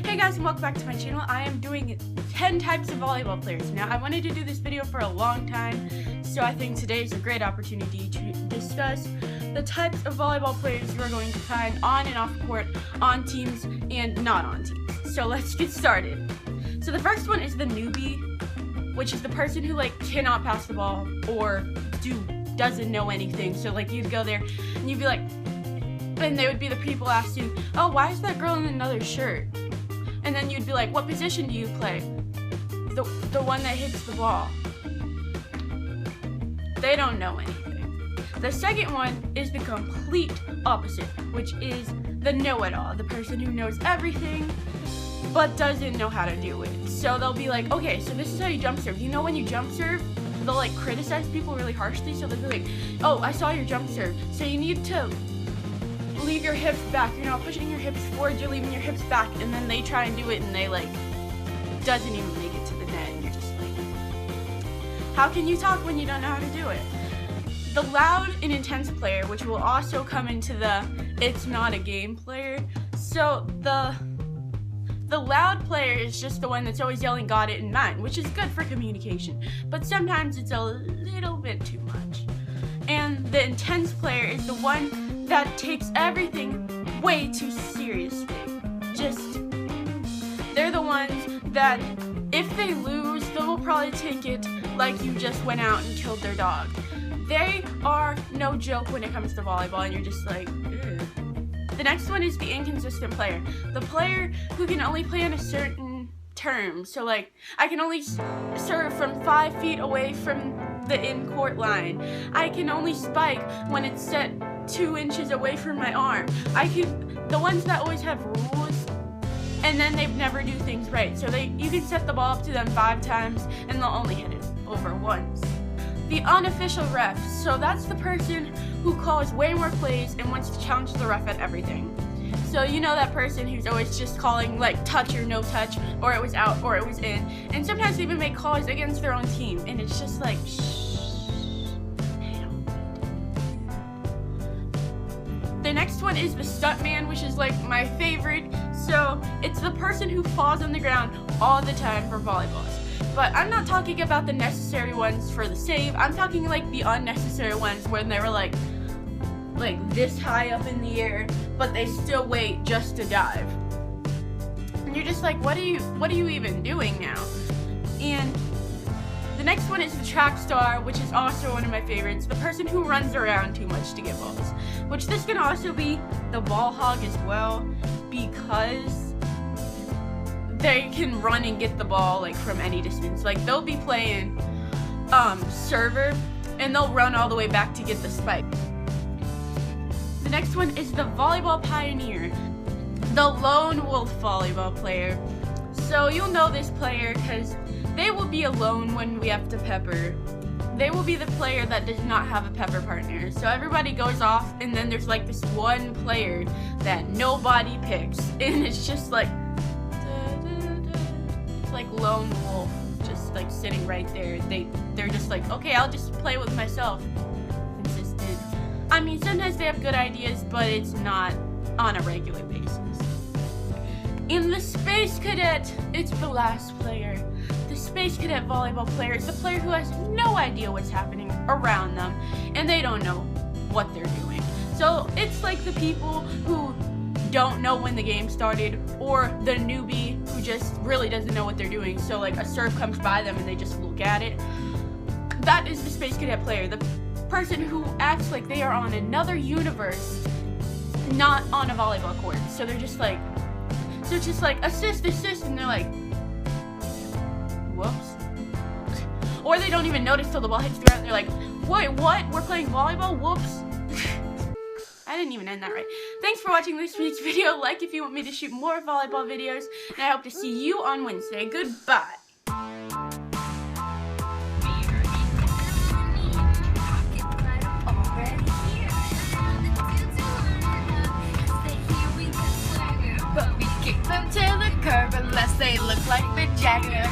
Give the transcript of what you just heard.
Hey guys, and welcome back to my channel. I am doing 10 types of volleyball players. Now, I wanted to do this video for a long time, so I think today is a great opportunity to discuss the types of volleyball players you are going to find on and off court, on teams, and not on teams. So let's get started. So the first one is the newbie, which is the person who cannot pass the ball or doesn't know anything. So you'd go there and you'd be like, and they would be the people asking, oh, why is that girl in another shirt? And then you'd be like, what position do you play? The one that hits the ball. They don't know anything. The second one is the complete opposite, which is the know-it-all, the person who knows everything but doesn't know how to do it. So they'll be like, okay, so this is how you jump serve. You know when you jump serve, they'll criticize people really harshly, so they'll be like, oh, I saw your jump serve, so you need to leave your hips back. You're not pushing your hips forward, you're leaving your hips back. And then they try and do it and they doesn't even make it to the net, and you're just like, how can you talk when you don't know how to do it? The loud and intense player, which will also come into the it's not a game player. So the loud player is just the one that's always yelling got it in mind, which is good for communication, but sometimes it's a little bit too much. And the intense player is the one that takes everything way too seriously. They're the ones that if they lose, they'll probably take it like you just went out and killed their dog. They are no joke when it comes to volleyball, and you're just like, ew. The next one is the inconsistent player. The player who can only play in a certain term. So I can only serve from 5 feet away from the in-court line. I can only spike when it's set 2 inches away from my arm. The ones that always have rules, and then they never do things right. So you can set the ball up to them 5 times, and they'll only hit it over once. The unofficial ref. So that's the person who calls way more plays and wants to challenge the ref at everything. So you know that person who's always just calling touch or no touch, or it was out or it was in, and sometimes they even make calls against their own team, and it's just like, shh. The next one is the stuntman, which is my favorite. So it's the person who falls on the ground all the time for volleyballs. But I'm not talking about the necessary ones for the save. I'm talking the unnecessary ones when they were like this high up in the air, but they still wait just to dive. And you're just like, what are you even doing now? And the next one is the track star, which is also one of my favorites. The person who runs around too much to get balls. Which this can also be the ball hog as well, because they can run and get the ball from any distance. They'll be playing server, and they'll run all the way back to get the spike. The next one is the Volleyball Pioneer, the lone wolf volleyball player. So you'll know this player because they will be alone when we have to pepper. They will be the player that does not have a pepper partner. So everybody goes off, and then there's this one player that nobody picks, and it's just it's lone wolf, just sitting right there. They're just okay, I'll just play with myself. Consistent. I mean, sometimes they have good ideas, but it's not on a regular basis. In the Space Cadet, it's the last player. The Space Cadet volleyball player is the player who has no idea what's happening around them, and they don't know what they're doing. So it's the people who don't know when the game started, or the newbie who just really doesn't know what they're doing. So a serve comes by them and they just look at it. That is the Space Cadet player, the person who acts like they are on another universe, not on a volleyball court. So they're just assist, and they're like, whoops. Or they don't even notice till the ball hits the ground, and they're like, wait, what? We're playing volleyball? Whoops. I didn't even end that right. Thanks for watching this week's video. Like if you want me to shoot more volleyball videos, and I hope to see you on Wednesday. Goodbye. But we kick them to the curb unless they look like the Jagger.